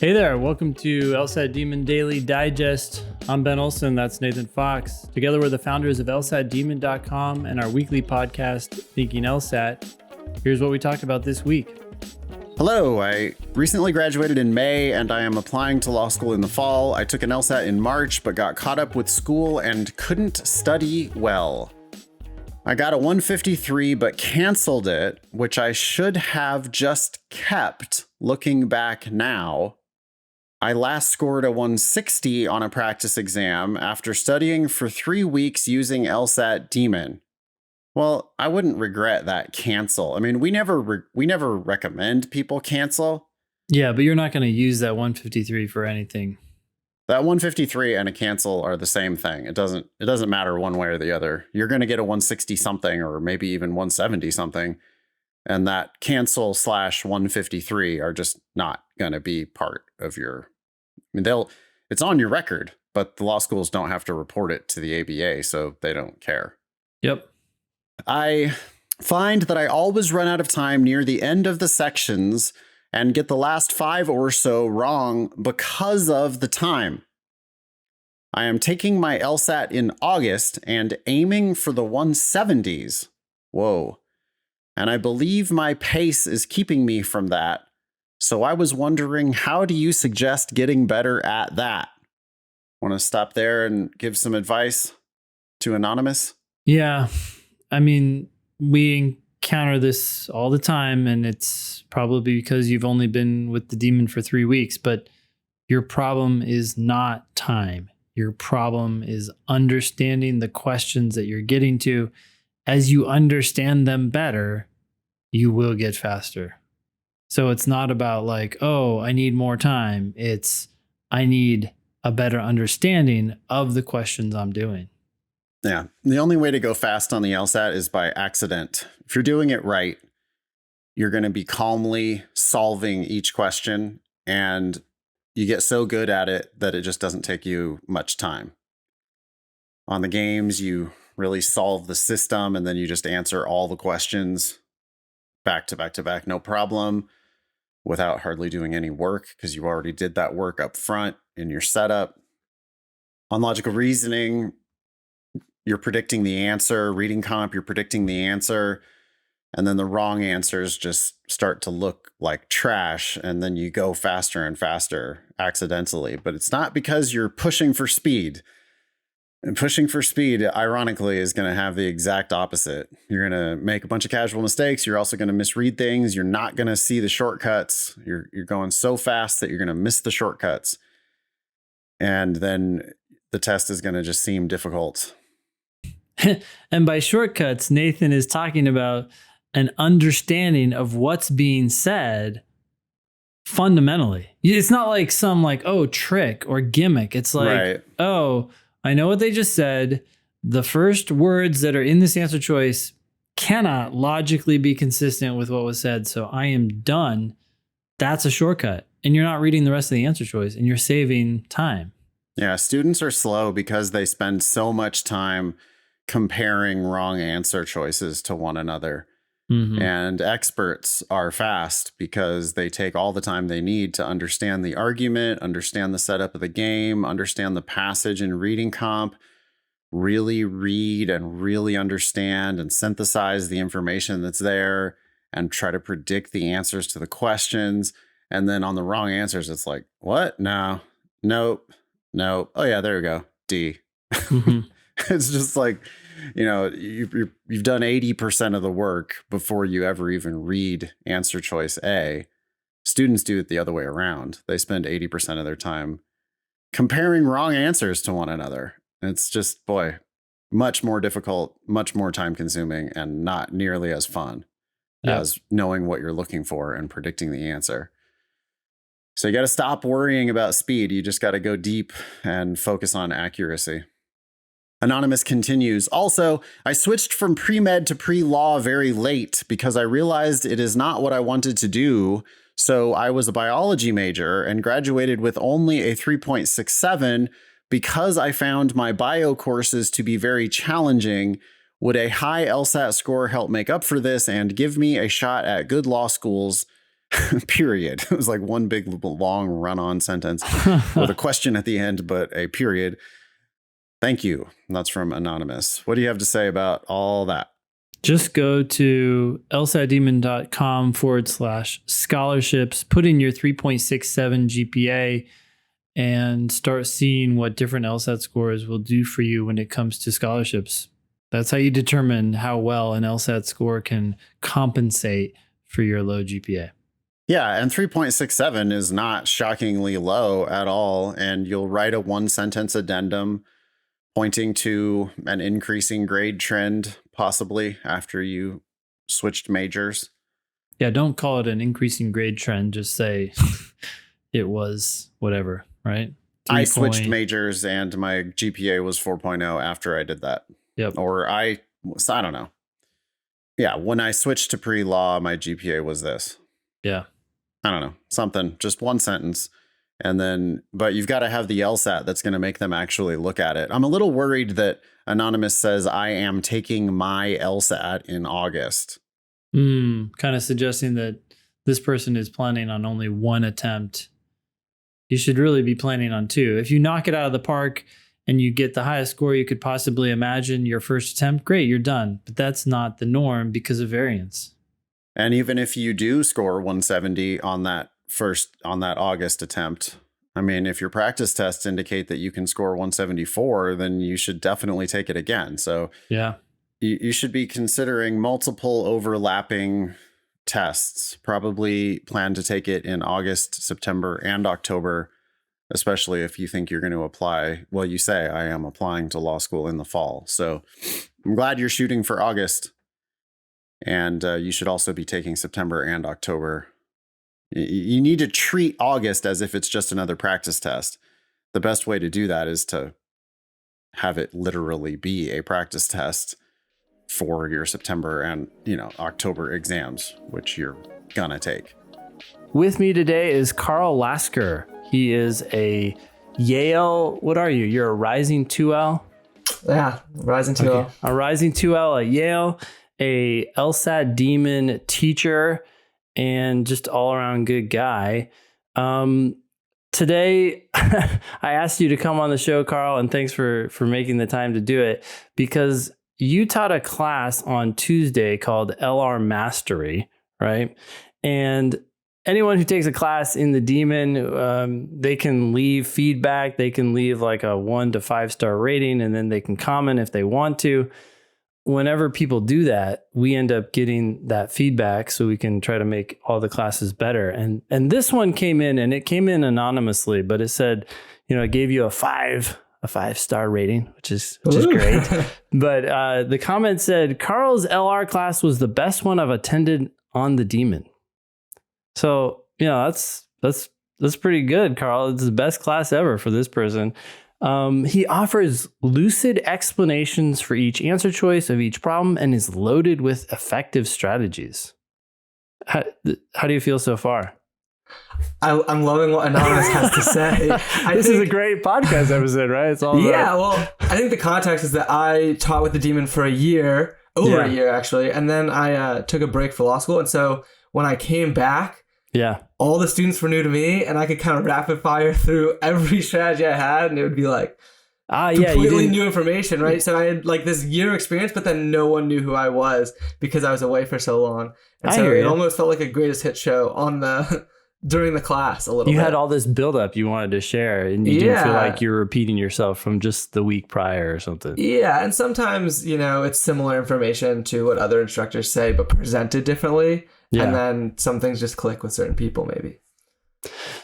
Hey there, welcome to Lsat Demon Daily Digest. I'm Ben Olson, that's Nathan Fox. Together we're the founders of LSATdemon.com and our weekly podcast, Thinking LSAT. Here's what we talked about this week. Hello, I recently graduated in May and I am applying to law school in the fall. I took an LSAT in March but got caught up with school and couldn't study well. I got a 153 but canceled it, which I should have just kept looking back now. I last scored a 160 on a practice exam after studying for 3 weeks using LSAT Demon. Well, I wouldn't regret that cancel. I mean, we never recommend people cancel. Yeah, but you're not going to use that 153 for anything. That 153 and a cancel are the same thing. It doesn't matter one way or the other. You're going to get a 160 something or maybe even 170 something. And that cancel / 153 are just not going to be part of your, I mean, it's on your record, but the law schools don't have to report it to the ABA, so they don't care. Yep. I find that I always run out of time near the end of the sections and get the last 5 or so wrong because of the time. I am taking my LSAT in August and aiming for the 170s. Whoa. And I believe my pace is keeping me from that. So I was wondering, how do you suggest getting better at that? Want to stop there and give some advice to Anonymous? Yeah, I mean, we encounter this all the time, and it's probably because you've only been with the demon for 3 weeks, but your problem is not time. Your problem is understanding the questions that you're getting to. As you understand them better, you will get faster. So it's not about like, oh, I need more time. It's, I need a better understanding of the questions I'm doing. Yeah. The only way to go fast on the LSAT is by accident. If you're doing it right, you're going to be calmly solving each question, and you get so good at it that it just doesn't take you much time. On the games, you really solve the system and then you just answer all the questions back to back to back, no problem, without hardly doing any work because you already did that work up front in your setup. On logical reasoning, you're predicting the answer. Reading comp, you're predicting the answer. And then the wrong answers just start to look like trash. And then you go faster and faster accidentally. But it's not because you're pushing for speed. And pushing for speed, ironically, is going to have the exact opposite. You're going to make a bunch of casual mistakes. You're also going to misread things. You're not going to see the shortcuts. You're going so fast that you're going to miss the shortcuts. And then the test is going to just seem difficult. And by shortcuts, Nathan is talking about an understanding of what's being said fundamentally. It's not like some like, oh, trick or gimmick. It's like, right. Oh, I know what they just said. The first words that are in this answer choice cannot logically be consistent with what was said. So I am done. That's a shortcut. And you're not reading the rest of the answer choice and you're saving time. Yeah, students are slow because they spend so much time comparing wrong answer choices to one another. Mm-hmm. And experts are fast because they take all the time they need to understand the argument, understand the setup of the game, understand the passage and reading comp, really read and really understand and synthesize the information that's there and try to predict the answers to the questions. And then on the wrong answers, it's like, what? No, nope, nope. Oh yeah, there we go. D. Mm-hmm. It's just like, you know, you've done 80% of the work before you ever even read answer choice A. Students do it the other way around. They spend 80% of their time comparing wrong answers to one another. It's just, boy, much more difficult, much more time consuming, and not nearly as fun as knowing what you're looking for and predicting the answer. So you got to stop worrying about speed. You just got to go deep and focus on accuracy. Anonymous continues, also, I switched from pre-med to pre-law very late because I realized it is not what I wanted to do. So I was a biology major and graduated with only a 3.67 because I found my bio courses to be very challenging. Would a high LSAT score help make up for this and give me a shot at good law schools period. It was like one big long run-on sentence with a question at the end, but a period. Thank you. That's from Anonymous. What do you have to say about all that? Just go to lsatdemon.com/scholarships, put in your 3.67 GPA, and start seeing what different LSAT scores will do for you when it comes to scholarships. That's how you determine how well an LSAT score can compensate for your low GPA. Yeah, and 3.67 is not shockingly low at all. And you'll write a one-sentence addendum pointing to an increasing grade trend, possibly after you switched majors. Yeah, don't call it an increasing grade trend. Just say it was whatever, right? I switched majors and my GPA was 4.0 after I did that. Yep. Or I don't know. Yeah, when I switched to pre-law, my GPA was this. Yeah. I don't know, something, just one sentence. And then, but you've got to have the LSAT that's going to make them actually look at it. I'm a little worried that Anonymous says I am taking my LSAT in August. Kind of suggesting that this person is planning on only one attempt. You should really be planning on two. If you knock it out of the park and you get the highest score you could possibly imagine your first attempt, great, you're done. But that's not the norm because of variance. And even if you do score 170 on that August attempt, I mean, if your practice tests indicate that you can score 174, then you should definitely take it again. So yeah, you should be considering multiple overlapping tests. Probably plan to take it in August, September, and October, especially if you think you're going to apply. Well, you say, I am applying to law school in the fall. So I'm glad you're shooting for August. And you should also be taking September and October. You need to treat August as if it's just another practice test. The best way to do that is to have it literally be a practice test for your September and, October exams, which you're gonna take. With me today is Carl Lasker. He is a Yale. What are you? You're a rising 2L? Yeah, rising 2L. Okay. A rising 2L at Yale, a LSAT demon teacher, and just all around good guy. Today, I asked you to come on the show, Carl, and thanks for making the time to do it, because you taught a class on Tuesday called LR Mastery, right? And anyone who takes a class in the Demon, they can leave feedback. They can leave like a 1 to 5 star rating, and then they can comment if they want to. Whenever people do that, we end up getting that feedback so we can try to make all the classes better. And this one came in, and it came in anonymously, but it said, it gave you a 5-star rating, which is great. But the comment said, Carl's LR class was the best one I've attended on the Demon. So, that's pretty good, Carl. It's the best class ever for this person. He offers lucid explanations for each answer choice of each problem and is loaded with effective strategies. How do you feel so far? I'm loving what Anonymous has to say. This is a great podcast episode, right? It's all well, I think the context is that I taught with the Demon for a year, over a year actually, and then I took a break for law school. And so when I came back, all the students were new to me, and I could kind of rapid fire through every strategy I had, and it would be like completely new information, right? So I had like this year experience, but then no one knew who I was because I was away for so long. And so it almost felt like a greatest hit show during the class a little bit. You had all this buildup you wanted to share, and you didn't feel like you were repeating yourself from just the week prior or something. Yeah, and sometimes, it's similar information to what other instructors say, but presented differently. Yeah. And then some things just click with certain people, maybe.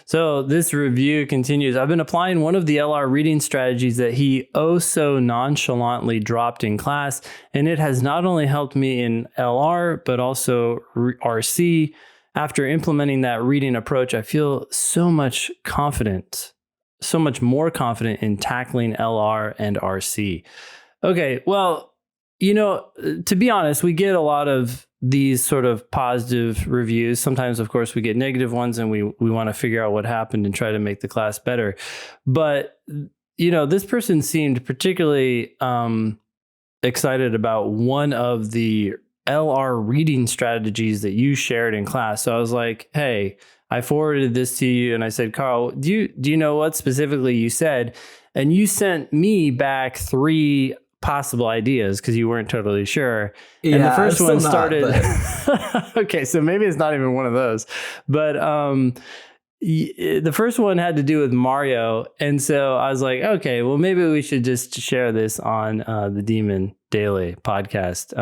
So this review continues. I've been applying one of the LR reading strategies that he so nonchalantly dropped in class, and it has not only helped me in LR, but also RC. After implementing that reading approach, I feel so much more confident in tackling LR and RC. Okay, well, to be honest, we get a lot of these sort of positive reviews. Sometimes, of course, we get negative ones, and we want to figure out what happened and try to make the class better. But, this person seemed particularly excited about one of the LR reading strategies that you shared in class. So I was like, hey, I forwarded this to you and I said, Carl, do you know what specifically you said? And you sent me back 3 possible ideas because you weren't totally sure. Yeah, and the first one started. But... okay, so maybe it's not even one of those. But the first one had to do with Mario. And so I was like, okay, well, maybe we should just share this on the Demon Daily podcast.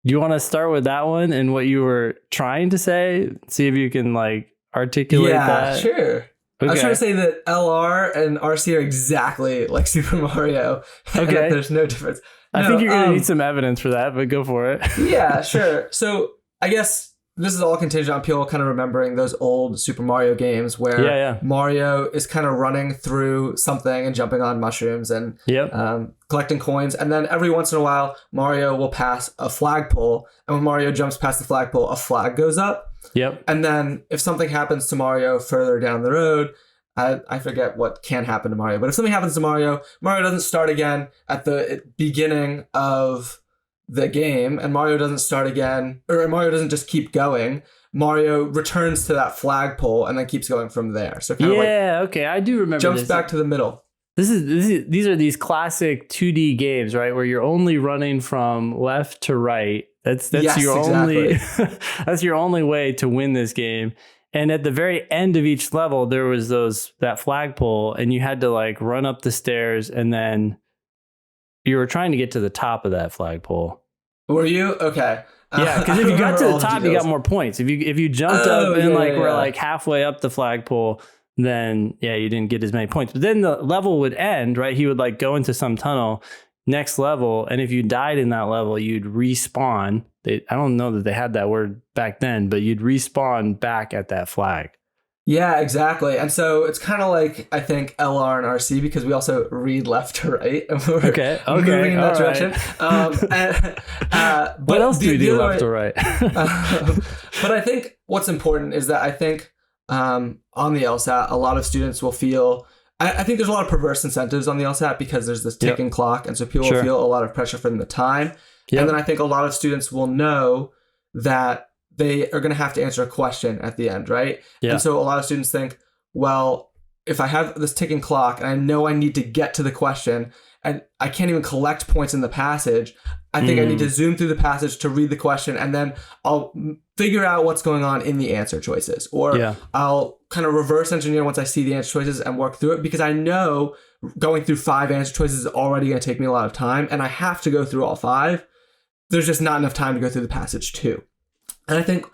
Do you want to start with that one and what you were trying to say? See if you can like articulate that. Yeah, sure. Okay. I was trying to say that LR and RC are exactly like Super Mario. And that there's no difference. I think you're going to need some evidence for that, but go for it. Yeah, sure. So I guess this is all contingent on people kind of remembering those old Super Mario games where Mario is kind of running through something and jumping on mushrooms and collecting coins. And then every once in a while, Mario will pass a flagpole. And when Mario jumps past the flagpole, a flag goes up. Yep. And then if something happens to Mario further down the road, I forget what can happen to Mario. But if something happens to Mario, Mario doesn't start again at the beginning of the game, and Mario doesn't start again, or Mario doesn't just keep going. Mario returns to that flagpole and then keeps going from there. So kind of okay, I do remember. Jumps back to the middle. These are these classic 2D games, right, where you're only running from left to right. That's your only that's your only way to win this game. And at the very end of each level, there was that flagpole, and you had to like run up the stairs, and then you were trying to get to the top of that flagpole. Were you? Okay. Yeah, because if you got to the top, you got more points. If you jumped up and we're like halfway up the flagpole, then you didn't get as many points. But then the level would end, right? He would like go into some tunnel, next level, and if you died in that level, you'd respawn. I don't know that they had that word back then, but you'd respawn back at that flag. Yeah, exactly. And so it's kind of like, I think, LR and RC, because we also read left to right. And we're moving in that direction. Right. What else do we do left to right? But I think what's important is that I think on the LSAT, a lot of students will feel, I think there's a lot of perverse incentives on the LSAT because there's this ticking clock. And so people will feel a lot of pressure from the time. Yep. And then I think a lot of students will know that they are going to have to answer a question at the end, right? Yeah. And so a lot of students think, well, if I have this ticking clock and I know I need to get to the question and I can't even collect points in the passage, I think I need to zoom through the passage to read the question, and then I'll figure out what's going on in the answer choices. Or I'll kind of reverse engineer once I see the answer choices and work through it, because I know going through 5 answer choices is already going to take me a lot of time, and I have to go through all 5. There's just not enough time to go through the passage too. And I think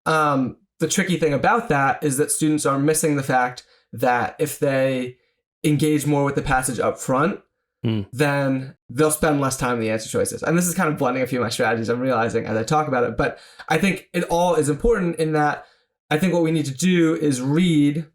the tricky thing about that is that students are missing the fact that if they engage more with the passage up front, then they'll spend less time in the answer choices. And this is kind of blending a few of my strategies, I'm realizing as I talk about it. But I think it all is important in that I think what we need to do is read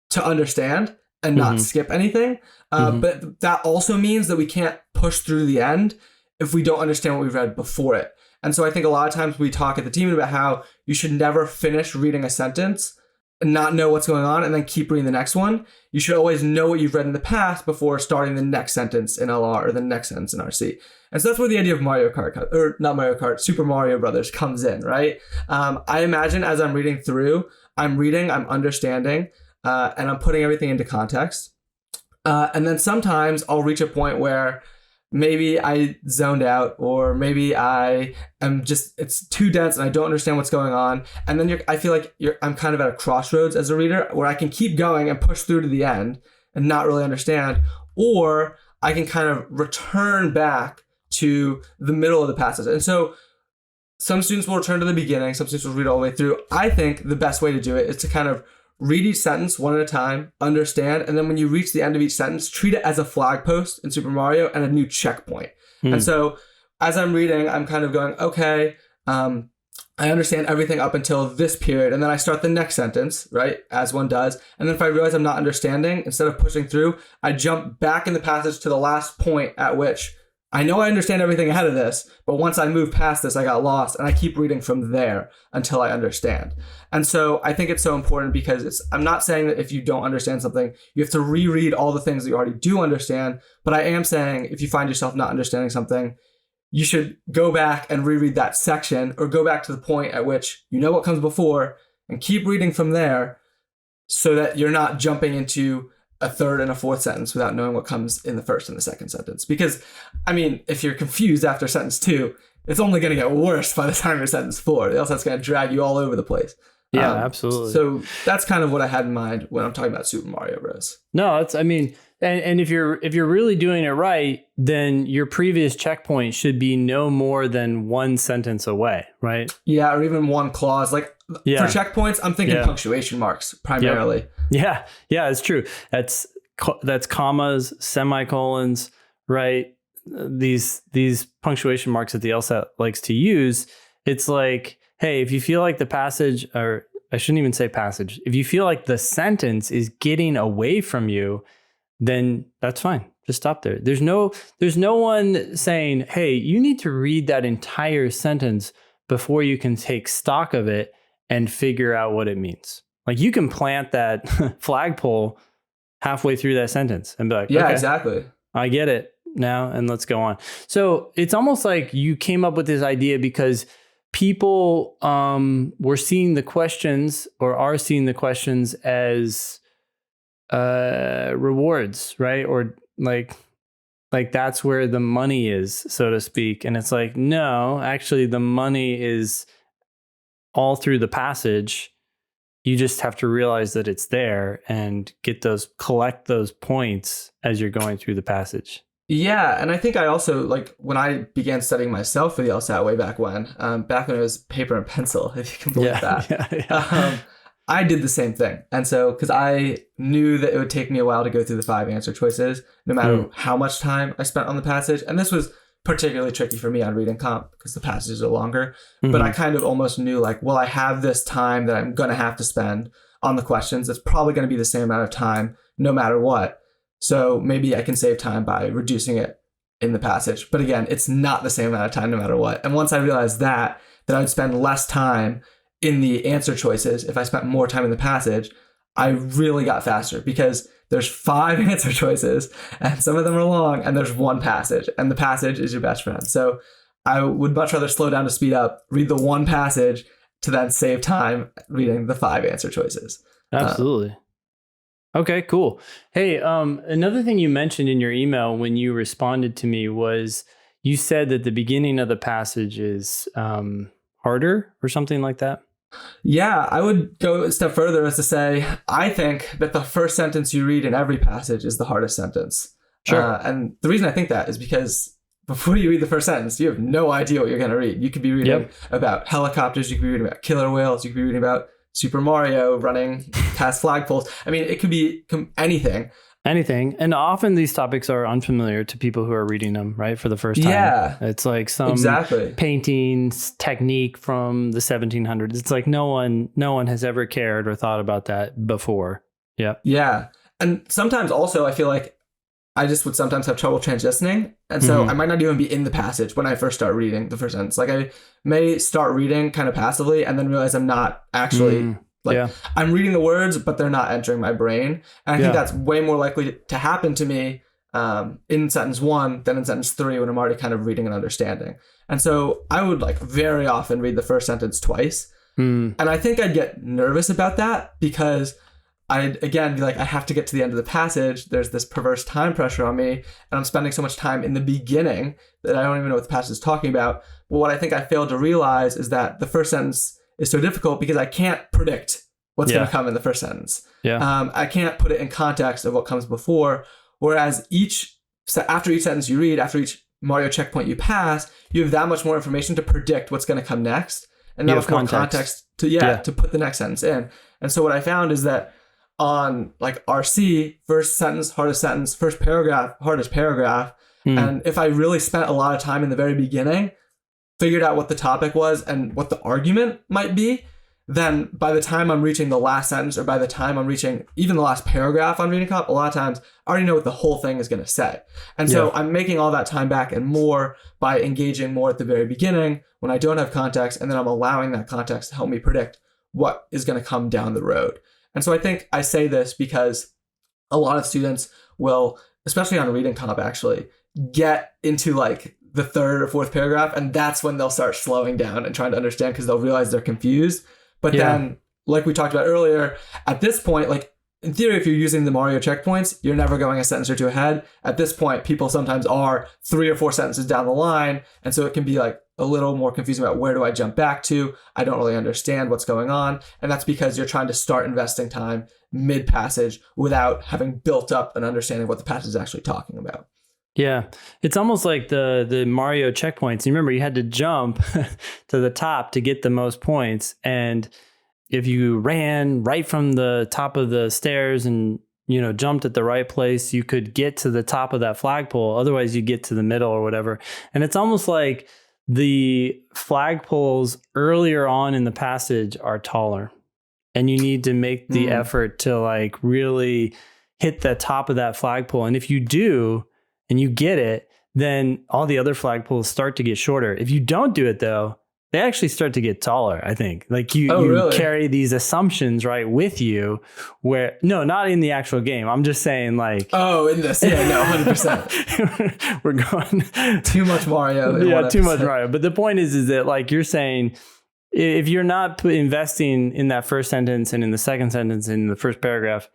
to understand and not skip anything. But that also means that we can't push through the end if we don't understand what we've read before it. And so I think a lot of times we talk at the team about how you should never finish reading a sentence and not know what's going on and then keep reading the next one. You should always know what you've read in the past before starting the next sentence in LR or the next sentence in RC. And so that's where the idea of Mario Kart, or not Mario Kart, Super Mario Brothers comes in, right? I imagine as I'm reading through, I'm understanding, and I'm putting everything into context. And then sometimes I'll reach a point where maybe I zoned out, or maybe I am it's too dense and I don't understand what's going on. And then I feel like I'm kind of at a crossroads as a reader where I can keep going and push through to the end and not really understand, or I can kind of return back to the middle of the passage. And so some students will return to the beginning, some students will read all the way through. I think the best way to do it is to kind of read each sentence one at a time, understand, and then when you reach the end of each sentence, treat it as a flag post in Super Mario and a new checkpoint. And so as I'm reading, I'm kind of going, okay, I understand everything up until this period, and then I start the next sentence, right, as one does. And then if I realize I'm not understanding, instead of pushing through, I jump back in the passage to the last point at which I know I understand everything ahead of this, but once I move past this, I got lost, and I keep reading from there until I understand. And so I think it's so important because I'm not saying that if you don't understand something, you have to reread all the things that you already do understand, but I am saying if you find yourself not understanding something, you should go back and reread that section, or go back to the point at which you know what comes before and keep reading from there, so that you're not jumping into a third and a fourth sentence without knowing what comes in the first and the second sentence. Because, I mean, if you're confused after sentence 2, it's only going to get worse by the time you're sentence 4. Else that's going to drag you all over the place. Yeah, absolutely. So that's kind of what I had in mind when I'm talking about Super Mario Bros. No, it's, I mean, and if you're really doing it right, then your previous checkpoint should be no more than one sentence away, right? Yeah, or even one clause. Like for checkpoints, I'm thinking punctuation marks primarily. Yep. Yeah, it's true. That's commas, semicolons, right? These punctuation marks that the LSAT likes to use. It's like, hey, if you feel like the passage, or I shouldn't even say passage, if you feel like the sentence is getting away from you, then that's fine. Just stop there. There's no one saying, hey, you need to read that entire sentence before you can take stock of it and figure out what it means. Like, you can plant that flagpole halfway through that sentence and be like, yeah, okay, exactly. I get it now, and let's go on. So it's almost like you came up with this idea because people were seeing the questions, or are seeing the questions, as rewards, right? Or like that's where the money is, so to speak. And it's like, no, actually the money is all through the passage. You just have to realize that it's there and collect those points as you're going through the passage. Yeah, and I think I also, like, when I began studying myself for the LSAT way back when it was paper and pencil, if you can believe that. I did the same thing. And so, because I knew that it would take me a while to go through the 5 answer choices, no matter how much time I spent on the passage. And this was particularly tricky for me on reading comp because the passages are longer. But I kind of almost knew, like, well, I have this time that I'm going to have to spend on the questions. It's probably going to be the same amount of time no matter what. So maybe I can save time by reducing it in the passage. But again, it's not the same amount of time no matter what. And once I realized that I would spend less time in the answer choices if I spent more time in the passage, I really got faster, because there's 5 answer choices and some of them are long, and there's one passage, and the passage is your best friend. So I would much rather slow down to speed up, read the one passage to then save time reading the 5 answer choices. Absolutely. Okay, cool. Hey, another thing you mentioned in your email when you responded to me was you said that the beginning of the passage is harder or something like that. Yeah, I would go a step further as to say, I think that the first sentence you read in every passage is the hardest sentence. Sure. And the reason I think that is because before you read the first sentence, you have no idea what you're going to read. You could be reading about helicopters, you could be reading about killer whales, you could be reading about Super Mario running past flagpoles. I mean, it could be anything. Anything. And often these topics are unfamiliar to people who are reading them, right, for the first time. Yeah. It's like some painting technique from the 1700s. It's like no one has ever cared or thought about that before. Yeah. Yeah. And sometimes also I feel like I just would sometimes have trouble transitioning. And so I might not even be in the passage when I first start reading the first sentence. Like, I may start reading kind of passively and then realize I'm not actually I'm reading the words, but they're not entering my brain. And I think that's way more likely to happen to me in sentence 1 than in sentence 3 when I'm already kind of reading and understanding. And so I would, like, very often read the first sentence twice. And I think I'd get nervous about that because I'd, again, be like, I have to get to the end of the passage. There's this perverse time pressure on me, and I'm spending so much time in the beginning that I don't even know what the passage is talking about. But what I think I failed to realize is that the first sentence is so difficult because I can't predict what's going to come in the first sentence. I can't put it in context of what comes before. Whereas after each sentence you read, after each Mario checkpoint you pass, you have that much more information to predict what's going to come next, and that much more context to put the next sentence in. And so what I found is that on, like, RC, first sentence, hardest sentence, first paragraph, hardest paragraph. And if I really spent a lot of time in the very beginning, figured out what the topic was and what the argument might be, then by the time I'm reaching the last sentence, or by the time I'm reaching even the last paragraph on reading comp, a lot of times I already know what the whole thing is going to say. And so I'm making all that time back and more by engaging more at the very beginning when I don't have context, and then I'm allowing that context to help me predict what is going to come down the road. And so I think I say this because a lot of students will, especially on reading comp actually, get into, like, the third or fourth paragraph, and that's when they'll start slowing down and trying to understand because they'll realize they're confused. But then, like we talked about earlier, at this point, like in theory, if you're using the Mario checkpoints, you're never going a sentence or two ahead. At this point, people sometimes are 3 or 4 sentences down the line, and so it can be like a little more confusing about where do I jump back to? I don't really understand what's going on, and that's because you're trying to start investing time mid-passage without having built up an understanding of what the passage is actually talking about. Yeah, it's almost like the Mario checkpoints. You remember you had to jump to the top to get the most points, and if you ran right from the top of the stairs and jumped at the right place, you could get to the top of that flagpole. Otherwise, you get to the middle or whatever. And it's almost like the flagpoles earlier on in the passage are taller, and you need to make the effort to like really hit the top of that flagpole. And if you do, and you get it, then all the other flagpoles start to get shorter. If you don't do it though, they actually start to get taller, I think. Like you really? Carry these assumptions right with you where, no, not in the actual game. I'm just saying like. Oh, in this. Yeah, no, 100%. We're going. Too much Mario. Yeah, too much Mario. But the point is that like you're saying, if you're not investing in that first sentence and in the second sentence and in the first paragraph,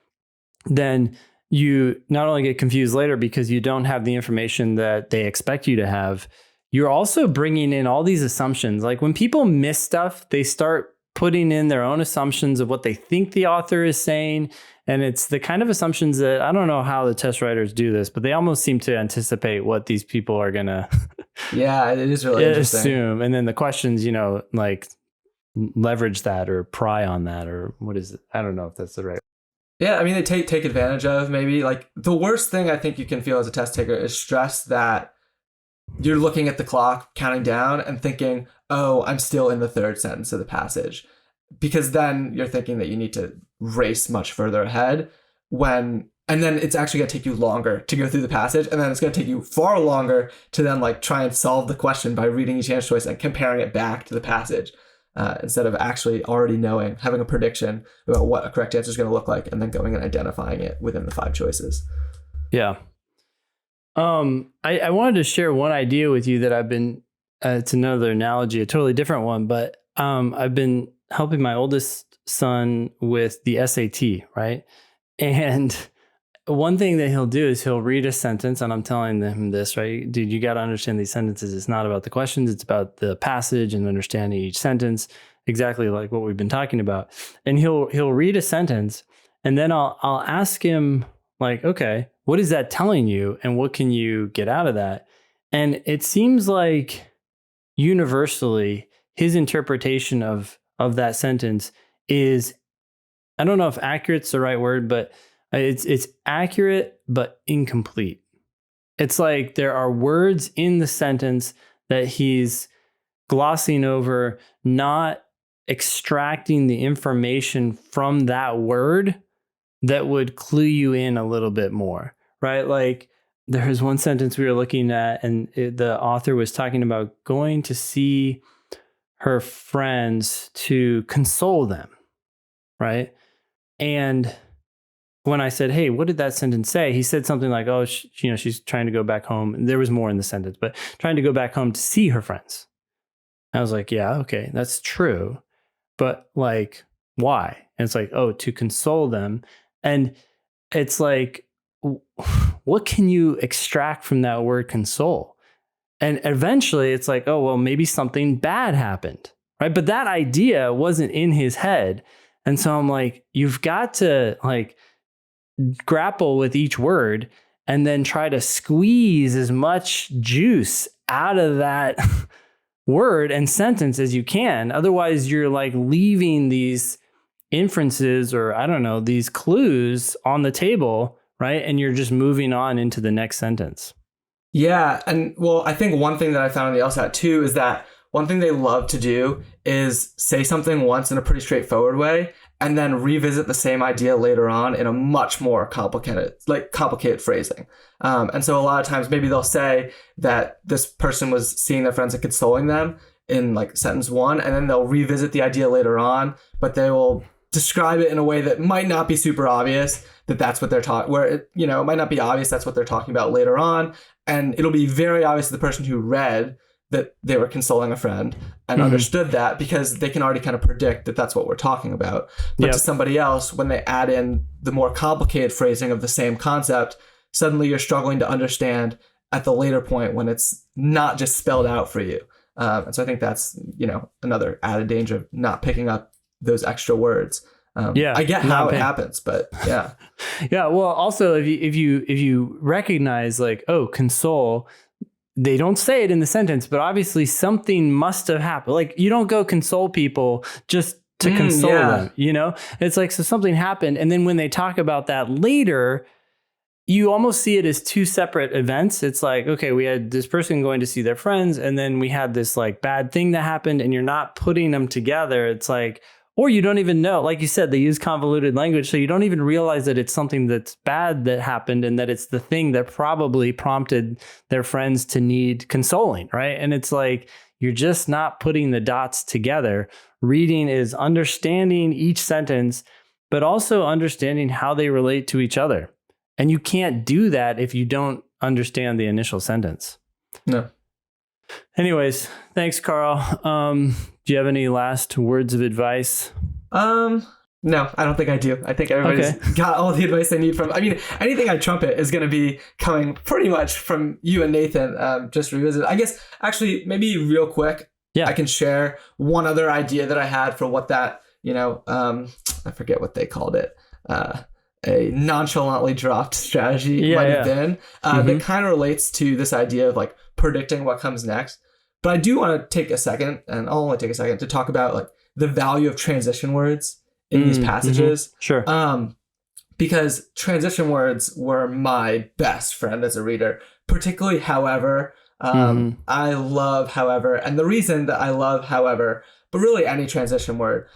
then you not only get confused later because you don't have the information that they expect you to have, you're also bringing in all these assumptions. Like when people miss stuff, they start putting in their own assumptions of what they think the author is saying. And it's the kind of assumptions that I don't know how the test writers do this, but they almost seem to anticipate what these people are going to yeah, it is really interesting. Assume. And then the questions, like leverage that or pry on that, or what is it? I don't know if that's the right. Yeah, I mean, they take advantage of maybe like the worst thing I think you can feel as a test taker is stress that you're looking at the clock, counting down and thinking, oh, I'm still in the third sentence of the passage. Because then you're thinking that you need to race much further ahead and then it's actually going to take you longer to go through the passage. And then it's going to take you far longer to then like try and solve the question by reading each answer choice and comparing it back to the passage. Instead of actually already knowing, having a prediction about what a correct answer is going to look like, and then going and identifying it within the 5 choices. Yeah. I wanted to share one idea with you that I've been, it's another analogy, a totally different one, but I've been helping my oldest son with the SAT, right? And one thing that he'll do is he'll read a sentence, and I'm telling him this, right? Dude, you got to understand these sentences. It's not about the questions. It's about the passage and understanding each sentence, exactly like what we've been talking about. And he'll read a sentence, and then I'll ask him like, okay, what is that telling you? And what can you get out of that? And it seems like universally his interpretation of that sentence is, I don't know if accurate's the right word, but it's accurate, but incomplete. It's like there are words in the sentence that he's glossing over, not extracting the information from that word that would clue you in a little bit more, right? Like there was one sentence we were looking at, and the author was talking about going to see her friends to console them, right? And when I said, hey, what did that sentence say? He said something like, oh, she's trying to go back home. There was more in the sentence, but trying to go back home to see her friends. I was like, yeah, okay, that's true. But like, why? And it's like, oh, to console them. And it's like, what can you extract from that word console? And eventually it's like, oh, well, maybe something bad happened, right? But that idea wasn't in his head. And so I'm like, you've got to like grapple with each word and then try to squeeze as much juice out of that word and sentence as you can. Otherwise, you're like leaving these inferences or I don't know, these clues on the table, right? And you're just moving on into the next sentence. Yeah. And well, I think one thing that I found in the LSAT too is that one thing they love to do is say something once in a pretty straightforward way and then revisit the same idea later on in a much more complicated phrasing. And so a lot of times maybe they'll say that this person was seeing their friends and consoling them in like sentence 1, and then they'll revisit the idea later on, but they will describe it in a way that might not be super obvious, that that's what they're talking, where it, you know, it might not be obvious that's what they're talking about later on. And it'll be very obvious to the person who read that they were consoling a friend and understood that, because they can already kind of predict that that's what we're talking about. But to somebody else, when they add in the more complicated phrasing of the same concept, suddenly you're struggling to understand at the later point when it's not just spelled out for you. And so I think that's, you know, another added danger of not picking up those extra words. I get how it happens, but yeah. Yeah. Well, also if you recognize like, oh, console, they don't say it in the sentence, but obviously something must have happened. Like you don't go console people just to console them, you know? It's like, so something happened. And then when they talk about that later, you almost see it as two separate events. It's like, okay, we had this person going to see their friends, and then we had this like bad thing that happened, and you're not putting them together. It's like, or you don't even know, like you said, they use convoluted language. So you don't even realize that it's something that's bad that happened, and that it's the thing that probably prompted their friends to need consoling, right? And it's like, you're just not putting the dots together. Reading is understanding each sentence, but also understanding how they relate to each other. And you can't do that if you don't understand the initial sentence. No. Anyways, thanks, Carl. Do you have any last words of advice? No, I don't think I do. I think everybody's got all the advice they need from, I mean, anything I trumpet is going to be coming pretty much from you and Nathan. Just revisit. I guess actually maybe real quick, I can share one other idea that I had for what that, you know, I forget what they called it. A nonchalantly dropped strategy might have been that kind of relates to this idea of like predicting what comes next. But I do want to take a second, and I'll only take a second, to talk about like the value of transition words in these passages. Sure. Because transition words were my best friend as a reader, particularly however. I love however, and the reason that I love however, but really any transition word,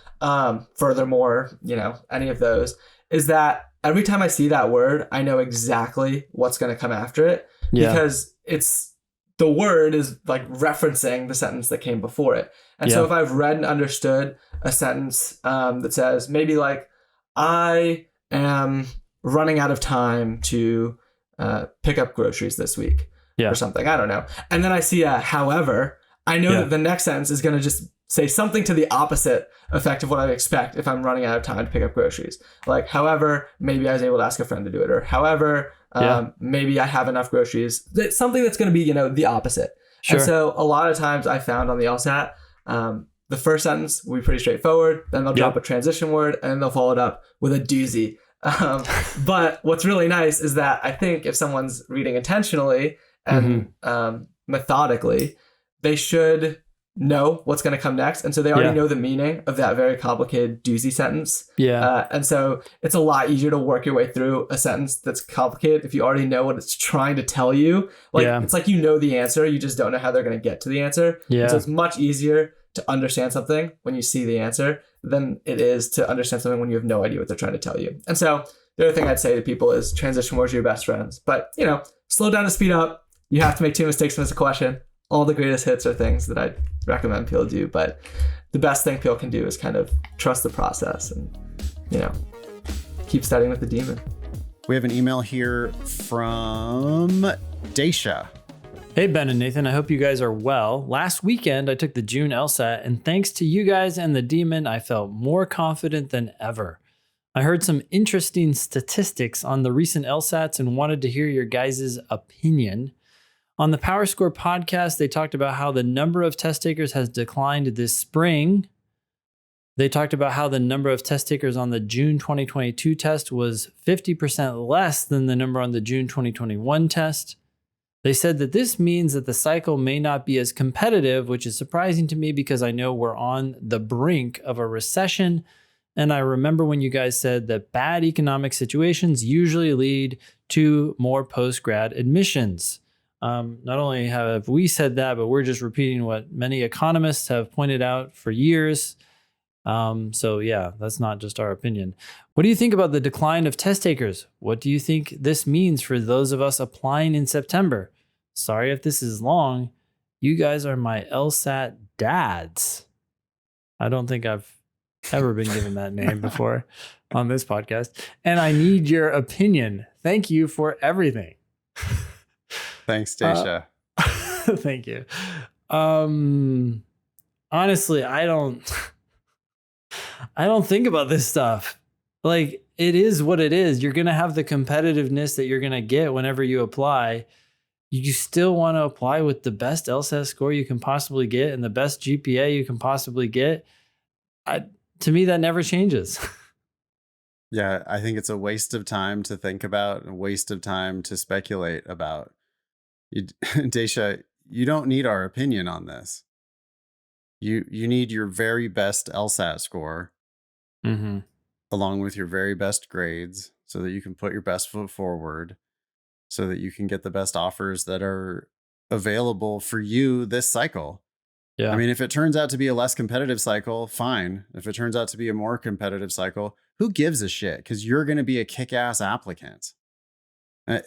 furthermore, you know, any of those, is that every time I see that word, I know exactly what's going to come after it, because it's, the word is like referencing the sentence that came before it. And so if I've read and understood a sentence that says maybe like, I am running out of time to pick up groceries this week or something, I don't know. And then I see a however, I know that the next sentence is going to just say something to the opposite effect of what I expect if I'm running out of time to pick up groceries. Like, however, maybe I was able to ask a friend to do it, or however, maybe I have enough groceries. It's something that's going to be, you know, the opposite. Sure. And so a lot of times I found on the LSAT, the first sentence will be pretty straightforward. Then they'll drop a transition word, and then they'll follow it up with a doozy. But what's really nice is that I think if someone's reading intentionally and methodically, they should know what's going to come next. And so they already know the meaning of that very complicated doozy sentence. And so it's a lot easier to work your way through a sentence that's complicated if you already know what it's trying to tell you. Like it's like, you know the answer, you just don't know how they're going to get to the answer. And so it's much easier to understand something when you see the answer than it is to understand something when you have no idea what they're trying to tell you. And so the other thing I'd say to people is transition words are your best friends. But, you know, slow down to speed up. You have to make 2 mistakes when it's a question. All the greatest hits are things that I'd recommend people do, but the best thing people can do is kind of trust the process and, you know, keep studying with the demon. We have an email here from Daisha. Hey, Ben and Nathan, I hope you guys are well. Last weekend, I took the June LSAT, and thanks to you guys and the demon, I felt more confident than ever. I heard some interesting statistics on the recent LSATs and wanted to hear your guys' opinion. On the PowerScore podcast, they talked about how the number of test takers has declined this spring. They talked about how the number of test takers on the June 2022 test was 50% less than the number on the June 2021 test. They said that this means that the cycle may not be as competitive, which is surprising to me because I know we're on the brink of a recession. And I remember when you guys said that bad economic situations usually lead to more post-grad admissions. Not only have we said that, but we're just repeating what many economists have pointed out for years. So yeah, that's not just our opinion. What do you think about the decline of test takers? What do you think this means for those of us applying in September? Sorry if this is long. You guys are my LSAT dads. I don't think I've ever been given that name before. on this podcast, and I need your opinion. Thank you for everything. Thanks, Daisha. Thank you. Honestly, I don't think about this stuff. Like, it is what it is. You're going to have the competitiveness that you're going to get whenever you apply. You still want to apply with the best LSAT score you can possibly get and the best GPA you can possibly get. To me, that never changes. Yeah, I think it's a waste of time to think about, a waste of time to speculate about. Daisha, you don't need our opinion on this. You need your very best LSAT score, along with your very best grades, so that you can put your best foot forward, so that you can get the best offers that are available for you this cycle. Yeah. I mean, if it turns out to be a less competitive cycle, fine. If it turns out to be a more competitive cycle, who gives a shit? Because you're going to be a kick-ass applicant. I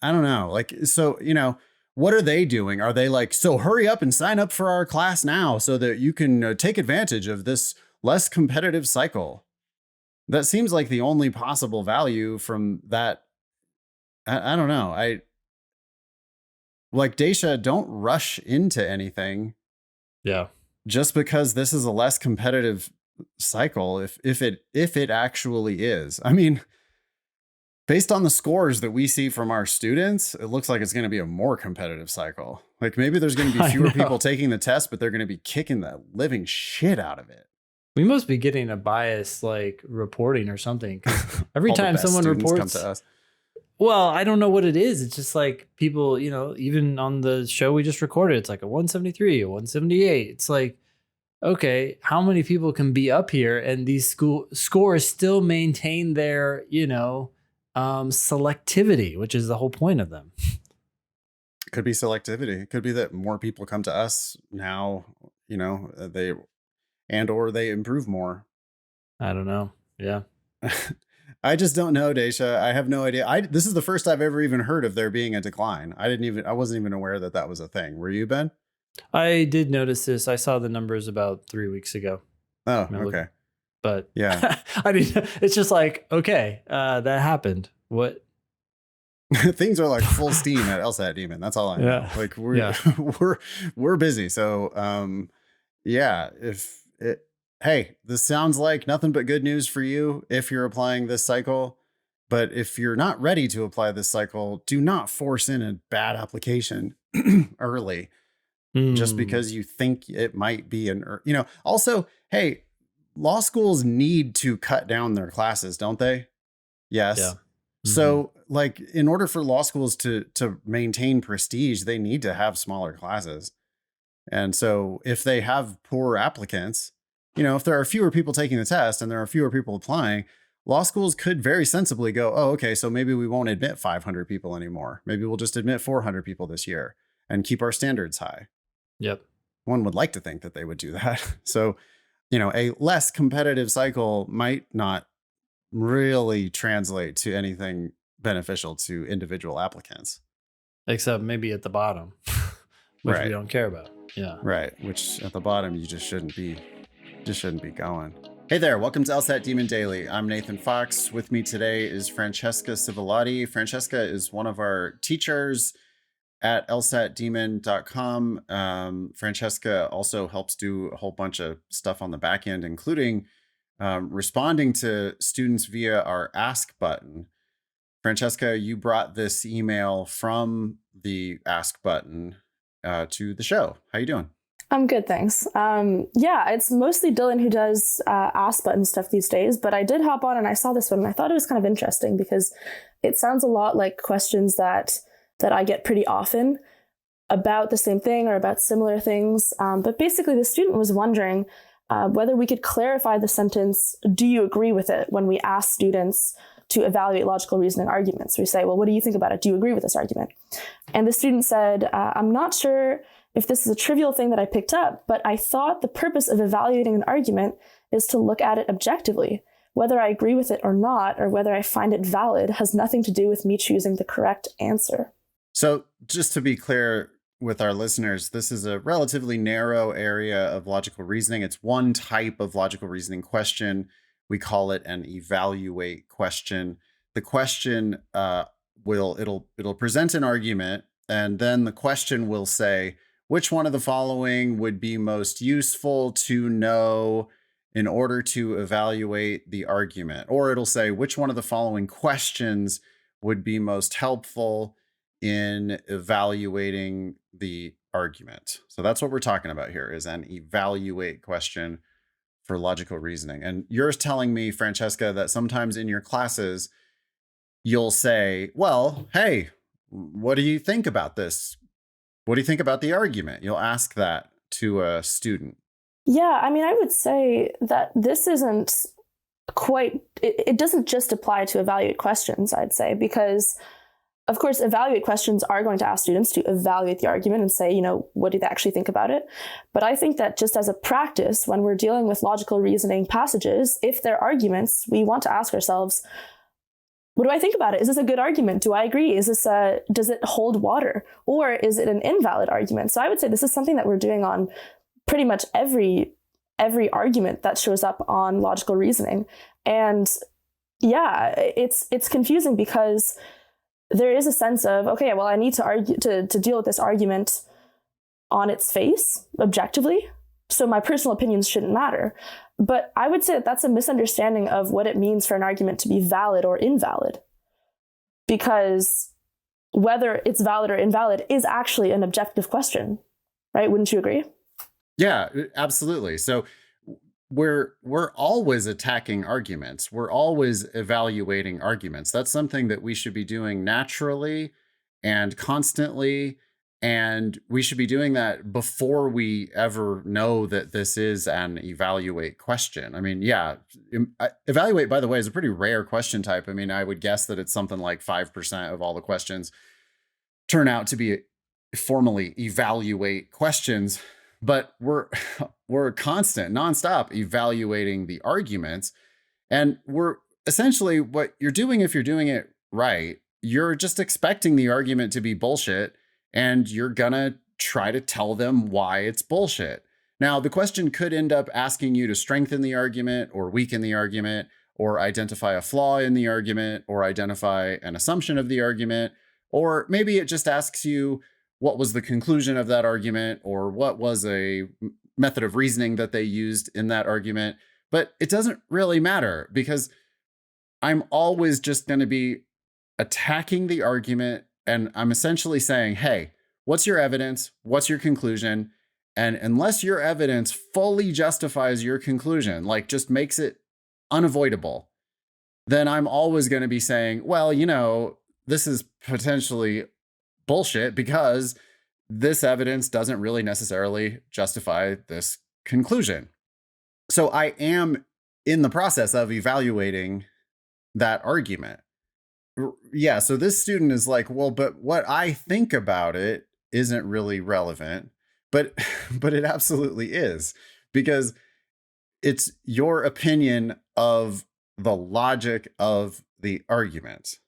don't know. Like, so, what are they doing? Are they like, so hurry up and sign up for our class now so that you can take advantage of this less competitive cycle? That seems like the only possible value from that. I don't know. Like, Daisha, don't rush into anything. Yeah. Just because this is a less competitive cycle, if it actually is. I mean, based on the scores that we see from our students, it looks like it's going to be a more competitive cycle. Like, maybe there's going to be fewer people taking the test, but they're going to be kicking the living shit out of it. We must be getting a bias like reporting or something. Every time someone reports, come to us. Well, I don't know what it is. It's just like people, even on the show we just recorded, it's like a 173, a 178. It's like, okay, how many people can be up here and these school scores still maintain their, selectivity, which is the whole point of them. It could be selectivity. It could be that more people come to us now, or they improve more. I don't know. Yeah. I just don't know, Daisha. I have no idea. This is the first I've ever even heard of there being a decline. I wasn't even aware that was a thing. Were you, Ben? I did notice this. I saw the numbers about 3 weeks ago. Oh, okay. But yeah, I mean, it's just like, okay, that happened. What? Things are like full steam at LSAT Demon. That's all I know. Yeah. Like we're busy. So, hey, this sounds like nothing but good news for you if you're applying this cycle. But if you're not ready to apply this cycle, do not force in a bad application early just because you think it might be also, hey, law schools need to cut down their classes, don't they? Yes. Yeah. So like, in order for law schools to maintain prestige, they need to have smaller classes. And so if they have poor applicants, if there are fewer people taking the test and there are fewer people applying, law schools could very sensibly go, oh, okay, so maybe we won't admit 500 people anymore. Maybe we'll just admit 400 people this year and keep our standards high. Yep. One would like to think that they would do that. So, a less competitive cycle might not really translate to anything beneficial to individual applicants. Except maybe at the bottom, which we don't care about. Yeah. Right. Which at the bottom, you just shouldn't be going. Hey there, welcome to LSAT Demon Daily. I'm Nathan Fox. With me today is Francesca Civilotti. Francesca is one of our teachers at lsatdemon.com. Francesca also helps do a whole bunch of stuff on the back end, including responding to students via our Ask button. Francesca, you brought this email from the Ask button to the show. How you doing? I'm good, thanks. It's mostly Dylan who does Ask button stuff these days, but I did hop on and I saw this one and I thought it was kind of interesting because it sounds a lot like questions that I get pretty often about the same thing or about similar things. But basically the student was wondering whether we could clarify the sentence, do you agree with it, when we ask students to evaluate logical reasoning arguments. We say, well, what do you think about it? Do you agree with this argument? And the student said, I'm not sure if this is a trivial thing that I picked up, but I thought the purpose of evaluating an argument is to look at it objectively. Whether I agree with it or not, or whether I find it valid, has nothing to do with me choosing the correct answer. So just to be clear with our listeners, this is a relatively narrow area of logical reasoning. It's one type of logical reasoning question We call it an evaluate question. The question it'll present an argument, and then the question will say, which one of the following would be most useful to know in order to evaluate the argument? Or it'll say, which one of the following questions would be most helpful in evaluating the argument? So that's what we're talking about here, is an evaluate question for logical reasoning. And you're telling me, Francesca, that sometimes in your classes, you'll say, well, hey, what do you think about this? What do you think about the argument? You'll ask that to a student. Yeah, I mean, I would say that this isn't quite, it doesn't just apply to evaluate questions, I'd say, because of course, evaluate questions are going to ask students to evaluate the argument and say, what do they actually think about it? But I think that just as a practice, when we're dealing with logical reasoning passages, if they're arguments, we want to ask ourselves, what do I think about it? Is this a good argument? Do I agree? Does it hold water? Or is it an invalid argument? So I would say this is something that we're doing on pretty much every argument that shows up on logical reasoning. And yeah, it's confusing because there is a sense of, okay, well, I need to argue to deal with this argument on its face, objectively. So my personal opinions shouldn't matter. But I would say that that's a misunderstanding of what it means for an argument to be valid or invalid. Because whether it's valid or invalid is actually an objective question, right? Wouldn't you agree? Yeah, absolutely. So we're always attacking arguments. We're always evaluating arguments. That's something that we should be doing naturally and constantly. And we should be doing that before we ever know that this is an evaluate question. I mean, yeah, evaluate, by the way, is a pretty rare question type. I mean, I would guess that it's something like 5% of all the questions turn out to be formally evaluate questions. But we're constant, nonstop evaluating the arguments. And we're essentially, what you're doing, if you're doing it right, you're just expecting the argument to be bullshit, and you're gonna try to tell them why it's bullshit. Now, the question could end up asking you to strengthen the argument or weaken the argument, or identify a flaw in the argument, or identify an assumption of the argument. Or maybe it just asks you, what was the conclusion of that argument, or what was a method of reasoning that they used in that argument. But it doesn't really matter, because I'm always just going to be attacking the argument, and I'm essentially saying, hey, what's your evidence? What's your conclusion? And unless your evidence fully justifies your conclusion, like just makes it unavoidable, then I'm always going to be saying, well, this is potentially bullshit because this evidence doesn't really necessarily justify this conclusion. So I am in the process of evaluating that argument. Yeah, so this student is like, well, but what I think about it isn't really relevant, but it absolutely is, because it's your opinion of the logic of the argument.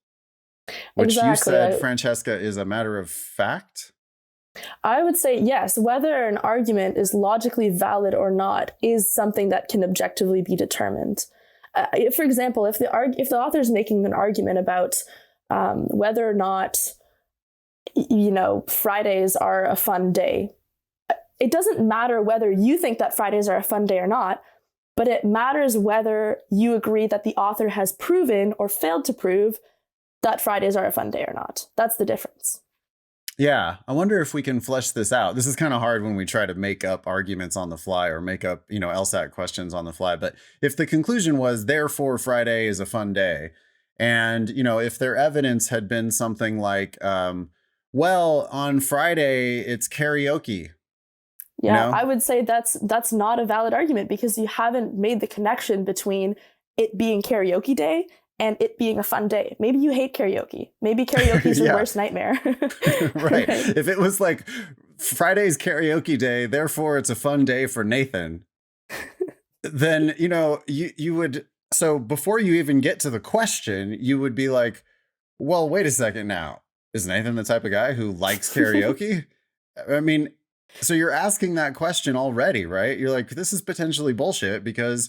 Which exactly. You said, Francesca, is a matter of fact? I would say yes. Whether an argument is logically valid or not is something that can objectively be determined. For example, if the author is making an argument about whether or not, Fridays are a fun day, it doesn't matter whether you think that Fridays are a fun day or not, but it matters whether you agree that the author has proven or failed to prove that Fridays are a fun day or not. That's the difference. Yeah. I wonder if we can flesh this out. This is kind of hard when we try to make up arguments on the fly or make up, LSAT questions on the fly. But if the conclusion was, therefore, Friday is a fun day, and, if their evidence had been something like, well, on Friday, it's karaoke. Yeah, I would say that's not a valid argument, because you haven't made the connection between it being karaoke day and it being a fun day. Maybe you hate karaoke. Maybe karaoke is your worst nightmare. Right. If it was like Friday's karaoke day, therefore it's a fun day for Nathan, then, you would, so before you even get to the question, you would be like, well, wait a second now. Is Nathan the type of guy who likes karaoke? I mean, so you're asking that question already, right? You're like, this is potentially bullshit, because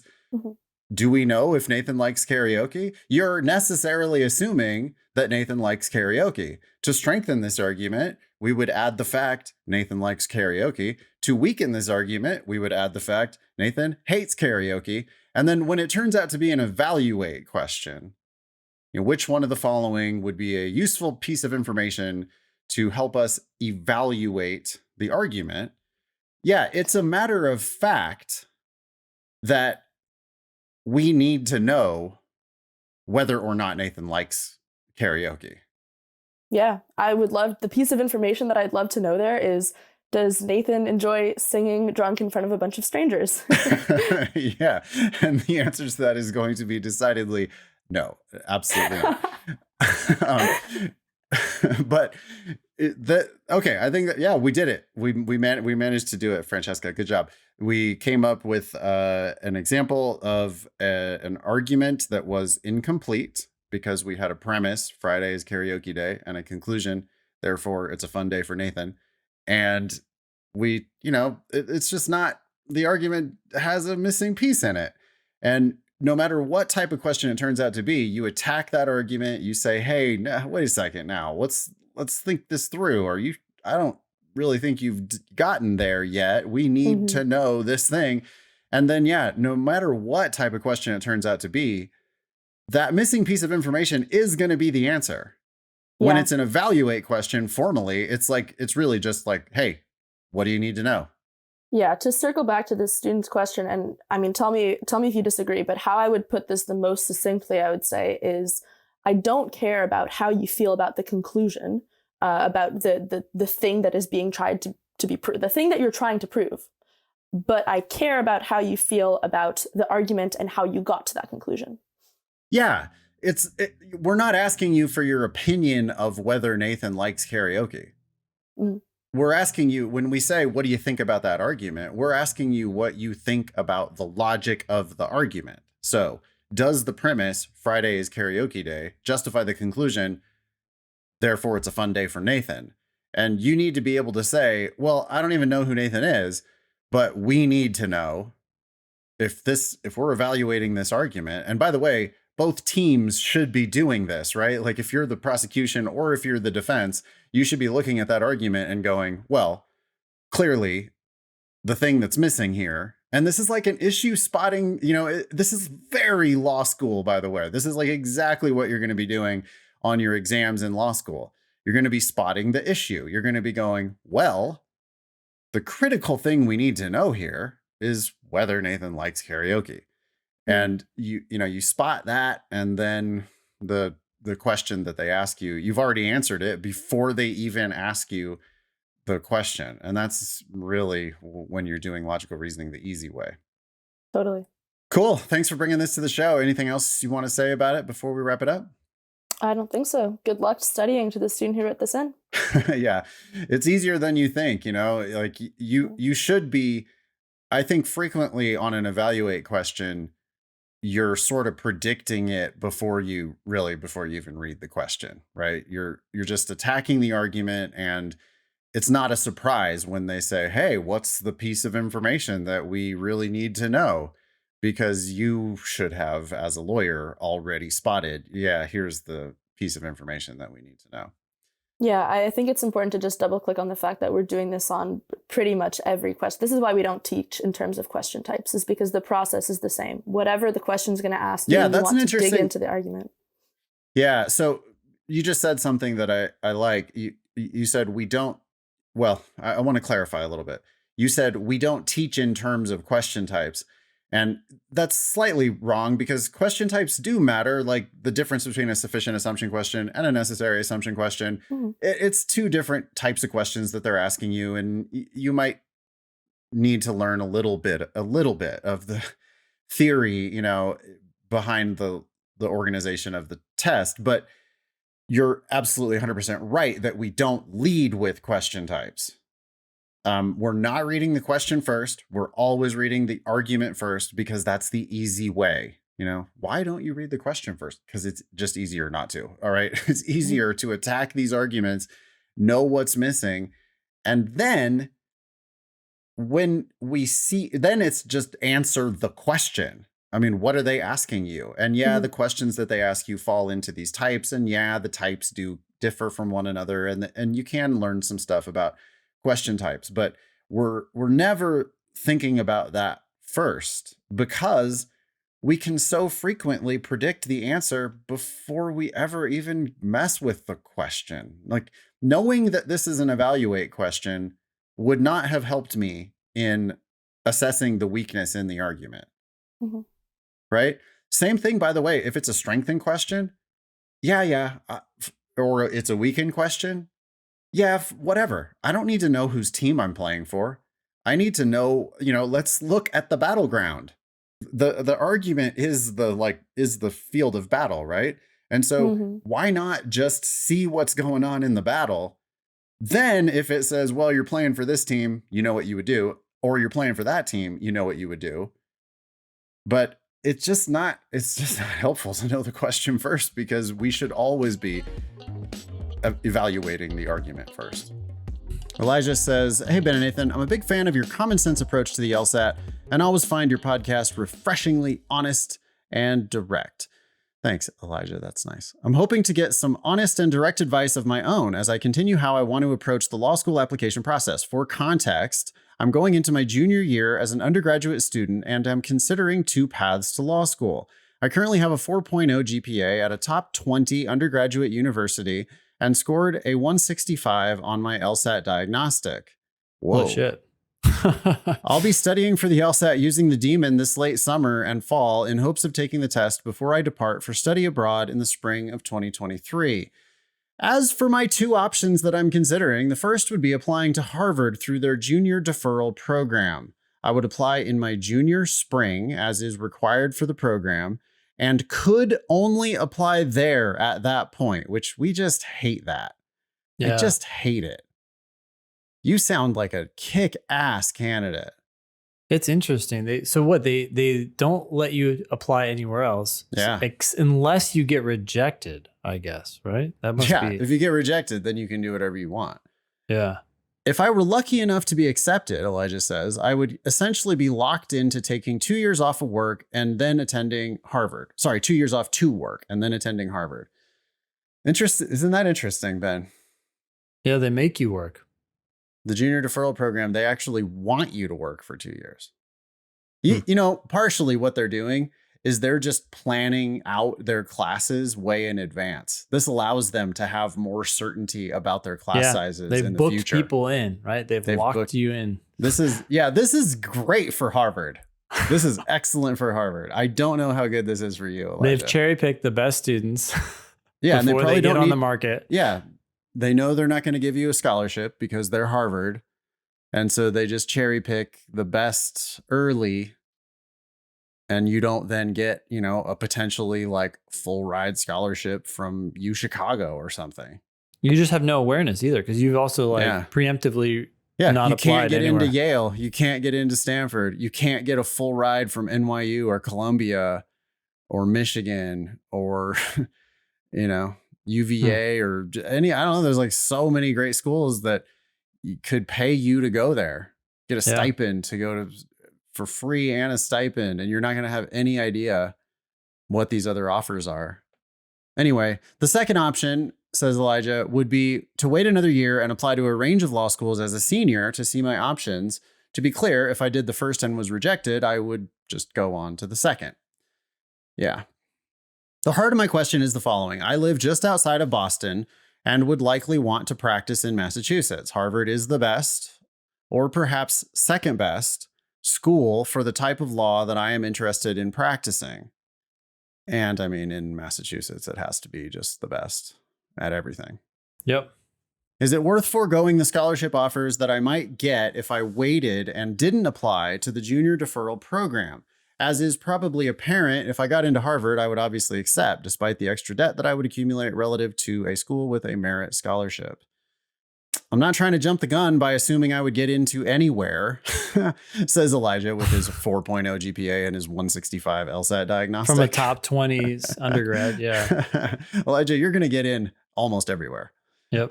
Do we know if Nathan likes karaoke? You're necessarily assuming that Nathan likes karaoke. To strengthen this argument, we would add the fact Nathan likes karaoke. To weaken this argument, we would add the fact Nathan hates karaoke. And then when it turns out to be an evaluate question, which one of the following would be a useful piece of information to help us evaluate the argument? Yeah, it's a matter of fact that we need to know whether or not Nathan likes karaoke. Yeah, I would love the piece of information that I'd love to know there is, does Nathan enjoy singing drunk in front of a bunch of strangers? Yeah, and the answer to that is going to be decidedly no, absolutely not. But okay, I think that, yeah, we did it. We managed to do it, Francesca. Good job. We came up with an example of an argument that was incomplete because we had a premise, Friday is karaoke day, and a conclusion, therefore it's a fun day for Nathan. And we, it's just not, the argument has a missing piece in it. And no matter what type of question it turns out to be, you attack that argument. You say, hey, wait a second now. Let's think this through. I don't really think you've gotten there yet. We need to know this thing. And then, yeah, no matter what type of question it turns out to be, that missing piece of information is going to be the answer. When it's an evaluate question formally, it's really just like, hey, what do you need to know? Yeah, to circle back to this student's question, and I mean, tell me if you disagree, but how I would put this the most succinctly, I would say, is I don't care about how you feel about the conclusion, about the thing that is being tried to be the thing that you're trying to prove, but I care about how you feel about the argument and how you got to that conclusion. Yeah, we're not asking you for your opinion of whether Nathan likes karaoke. We're asking you, when we say, what do you think about that argument? We're asking you what you think about the logic of the argument. So does the premise, Friday is karaoke day, justify the conclusion, therefore it's a fun day for Nathan? And you need to be able to say, well, I don't even know who Nathan is, but we need to know if we're evaluating this argument. And by the way, both teams should be doing this, right? Like if you're the prosecution or if you're the defense, you should be looking at that argument and going, well, clearly the thing that's missing here. And this is like an issue spotting, this is very law school, by the way. This is like exactly what you're going to be doing on your exams in law school. You're going to be spotting the issue. You're going to be going, well, the critical thing we need to know here is whether Nathan likes karaoke. And you spot that, and then the question that they ask you, you've already answered it before they even ask you the question. And that's really, when you're doing logical reasoning, the easy way. Totally. Cool. Thanks for bringing this to the show. Anything else you want to say about it before we wrap it up? I don't think so. Good luck studying to the student who wrote this in. Yeah, it's easier than you think, like you should be, I think frequently on an evaluate question, you're sort of predicting it before you even read the question, right? You're just attacking the argument, and it's not a surprise when they say, hey, what's the piece of information that we really need to know? Because you should have, as a lawyer, already spotted, yeah, here's the piece of information that we need to know. Yeah, I think it's important to just double click on the fact that we're doing this on pretty much every question. This is why we don't teach in terms of question types, is because the process is the same. Whatever the question's going to ask you, that's want to dig into the argument. Yeah, so you just said something that I like. You said we don't, well, I want to clarify a little bit. You said we don't teach in terms of question types. And that's slightly wrong, because question types do matter, like the difference between a sufficient assumption question and a necessary assumption question. It's two different types of questions that they're asking you, and you might need to learn a little bit of the theory, behind the organization of the test. But you're absolutely 100% right that we don't lead with question types. We're not reading the question first. We're always reading the argument first, because that's the easy way. Why don't you read the question first? Because it's just easier not to. All right. It's easier to attack these arguments, know what's missing. And then when we see, then it's just answer the question. I mean, what are they asking you? And yeah, the questions that they ask you fall into these types. And yeah, the types do differ from one another. And you can learn some stuff about question types, but we're never thinking about that first, because we can so frequently predict the answer before we ever even mess with the question. Like, knowing that this is an evaluate question would not have helped me in assessing the weakness in the argument. Right? Same thing, by the way, if it's a strengthen question, or it's a weaken question, whatever. I don't need to know whose team I'm playing for. I need to know, let's look at the battleground. The argument is the field of battle, right? And so why not just see what's going on in the battle? Then if it says, well, you're playing for this team, you know what you would do, or you're playing for that team, you know what you would do. But it's just not helpful to know the question first, because we should always be evaluating the argument first. Elijah says, hey, Ben and Nathan, I'm a big fan of your common sense approach to the LSAT and always find your podcast refreshingly honest and direct. Thanks, Elijah. That's nice. I'm hoping to get some honest and direct advice of my own as I continue how I want to approach the law school application process. For context, I'm going into my junior year as an undergraduate student and am considering 2 paths to law school. I currently have a 4.0 GPA at a top 20 undergraduate university and scored a 165 on my LSAT diagnostic. Whoa. Oh, shit. I'll be studying for the LSAT using the Demon this late summer and fall in hopes of taking the test before I depart for study abroad in the spring of 2023. As for my 2 options that I'm considering, the first would be applying to Harvard through their junior deferral program. I would apply in my junior spring, as is required for the program, and could only apply there at that point, which we just hate that. Yeah. I just hate it. You sound like a kick-ass candidate. It's interesting. They don't let you apply anywhere else. Yeah. Unless you get rejected, I guess, right? That must be. If you get rejected, then you can do whatever you want. Yeah. If I were lucky enough to be accepted, Elijah says, I would essentially be locked into taking 2 years off of work and then attending Harvard. Sorry, 2 years off to work and then attending Harvard. Isn't that interesting, Ben? Yeah, they make you work. The junior deferral program, they actually want you to work for 2 years. You know, partially what they're doing is they're just planning out their classes way in advance. This allows them to have more certainty about their class sizes in the future. They've booked people in, right? They've locked you in. This is great for Harvard. This is excellent for Harvard. I don't know how good this is for you, Elijah. They've cherry-picked the best students and they probably get on the market. Yeah. They know they're not going to give you a scholarship because they're Harvard. And so they just cherry pick the best early. And you don't then get, a potentially like full ride scholarship from UChicago or something. You just have no awareness either, because you've also preemptively not applied anywhere. You can't get into Yale. You can't get into Stanford. You can't get a full ride from NYU or Columbia or Michigan or, UVA or any, I don't know. There's like so many great schools that could pay you to go there, get a stipend to go to for free and a stipend. And you're not going to have any idea what these other offers are. Anyway, the second option, says Elijah, would be to wait another year and apply to a range of law schools as a senior to see my options. To be clear, if I did the first and was rejected, I would just go on to the second. Yeah. The heart of my question is the following. I live just outside of Boston and would likely want to practice in Massachusetts. Harvard is the best, or perhaps second best, school for the type of law that I am interested in practicing. And I mean, in Massachusetts, it has to be just the best at everything. Yep. Is it worth foregoing the scholarship offers that I might get if I waited and didn't apply to the junior deferral program? As is probably apparent, if I got into Harvard, I would obviously accept, despite the extra debt that I would accumulate relative to a school with a merit scholarship. I'm not trying to jump the gun by assuming I would get into anywhere, says Elijah with his 4.0 GPA and his 165 LSAT diagnostic. From a top 20s undergrad, yeah. Elijah, you're going to get in almost everywhere. Yep.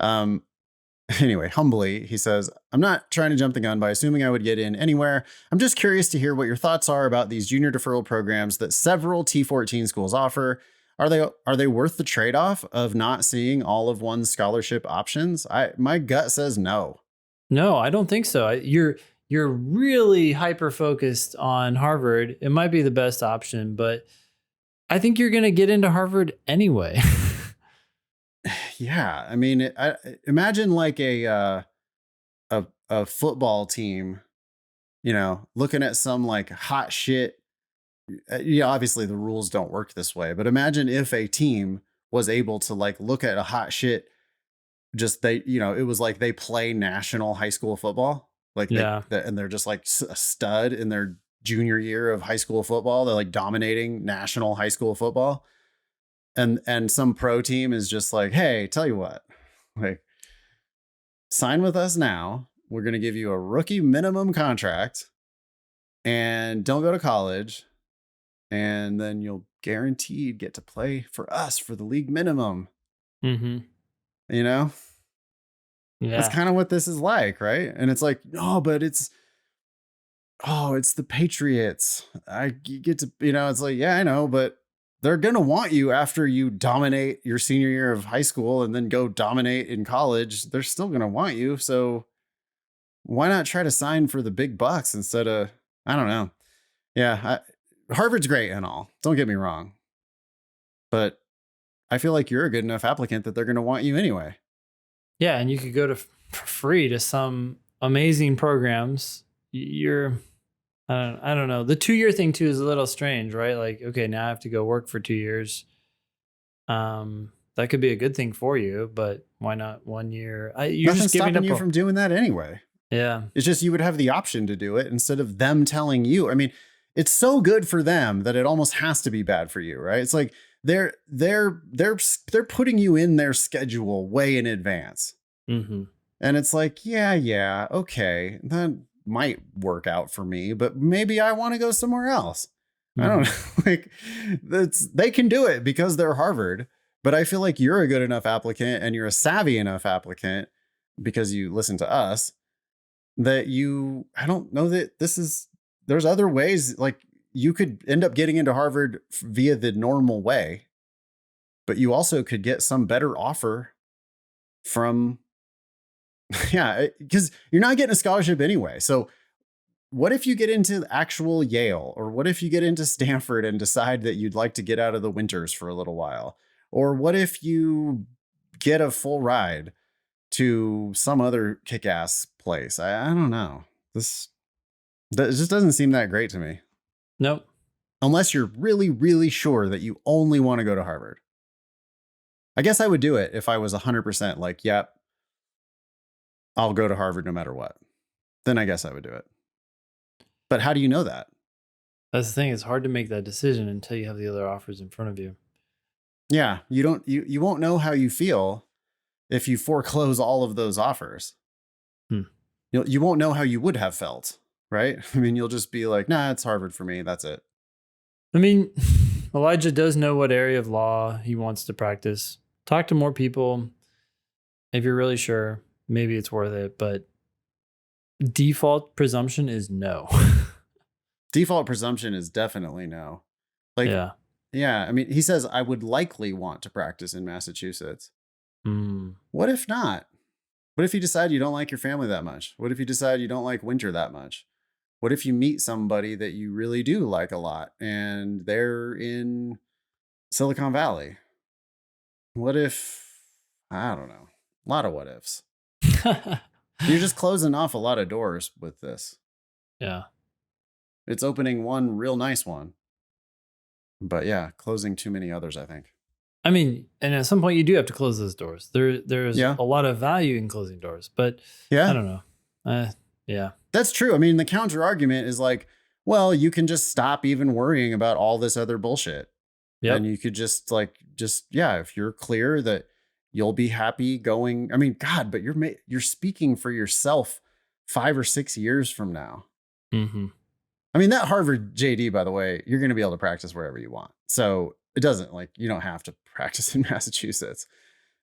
Anyway, humbly, he says, I'm not trying to jump the gun by assuming I would get in anywhere. I'm just curious to hear what your thoughts are about these junior deferral programs that several T14 schools offer. Are they worth the trade-off of not seeing all of one's scholarship options? My gut says no. No, I don't think so. You're really hyper focused on Harvard. It might be the best option, but I think you're going to get into Harvard anyway. Yeah, I mean, imagine like a football team, looking at some like hot shit. Yeah, obviously the rules don't work this way, but imagine if a team was able to like look at a hot shit. It was like they play national high school football, like and they're just like a stud in their junior year of high school football. They're like dominating national high school football. And some pro team is just like, hey, tell you what, like, sign with us now. We're going to give you a rookie minimum contract and don't go to college. And then you'll guaranteed get to play for us for the league minimum. Mm-hmm. Yeah. That's kind of what this is like, right? And it's like, no, but it's the Patriots. You get to, it's like, yeah, I know, but they're going to want you after you dominate your senior year of high school and then go dominate in college. They're still going to want you. So why not try to sign for the big bucks instead of, I don't know. Yeah. Harvard's great and all. Don't get me wrong. But I feel like you're a good enough applicant that they're going to want you anyway. Yeah. And you could go for free to some amazing programs. I don't know. The 2-year thing too is a little strange, right? Like, okay, now I have to go work for 2 years. That could be a good thing for you, but why not 1 year? You're Nothing's just giving stopping you from doing that anyway. Yeah. It's just you would have the option to do it instead of them telling you. I mean, it's so good for them that it almost has to be bad for you, right? It's like they're putting you in their schedule way in advance. Mm-hmm. And it's like, yeah, okay, that might work out for me, but maybe I want to go somewhere else. Mm-hmm. I don't know. Like, they can do it because they're Harvard, but I feel like you're a good enough applicant and you're a savvy enough applicant because you listen to us that I don't know that there's other ways. Like, you could end up getting into Harvard via the normal way, but you also could get some better offer from, because you're not getting a scholarship anyway. So what if you get into actual Yale, or what if you get into Stanford and decide that you'd like to get out of the winters for a little while? Or what if you get a full ride to some other kick-ass place? I don't know. That just doesn't seem that great to me. Nope. Unless you're really, really sure that you only want to go to Harvard. I guess I would do it if I was 100% like, yep, I'll go to Harvard no matter what. Then I guess I would do it. But how do you know that? That's the thing. It's hard to make that decision until you have the other offers in front of you. Yeah, you won't know how you feel if you foreclose all of those offers. You won't know how you would have felt, right? I mean, you'll just be like, nah, it's Harvard for me. That's it. I mean, Elijah does know what area of law he wants to practice. Talk to more people. If you're really sure, maybe it's worth it. But default presumption is no. Default presumption is definitely no. Like, yeah. I mean, he says, I would likely want to practice in Massachusetts. What if not? What if you decide you don't like your family that much? What if you decide you don't like winter that much? What if you meet somebody that you really do like a lot and they're in Silicon Valley? What if, I don't know, a lot of what ifs. You're just closing off a lot of doors with this. Yeah. It's opening one real nice one. But yeah, closing too many others, I think. I mean, and at some point you do have to close those doors. There's a lot of value in closing doors, but I don't know. Yeah. That's true. I mean, the counter argument is like, well, you can just stop even worrying about all this other bullshit. Yeah. And you could just if you're clear that you'll be happy going. I mean, God, but you're speaking for yourself 5 or 6 years from now. Mm-hmm. I mean, that Harvard JD, by the way, you're going to be able to practice wherever you want. So it doesn't, like, you don't have to practice in Massachusetts.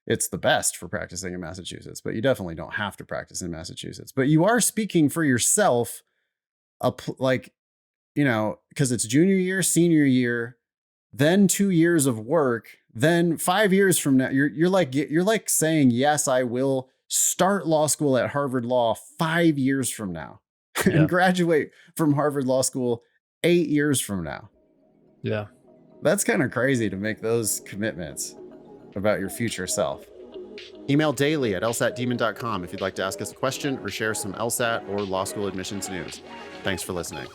it's the best for practicing in Massachusetts, but you definitely don't have to practice in Massachusetts. But you are speaking for yourself, because it's junior year, senior year, then 2 years of work, then 5 years from now, you're like saying, yes, I will start law school at Harvard Law 5 years from now and graduate from Harvard Law School 8 years from now. Yeah. That's kind of crazy to make those commitments about your future self. Email daily at lsatdemon.com if you'd like to ask us a question or share some LSAT or law school admissions news. Thanks for listening.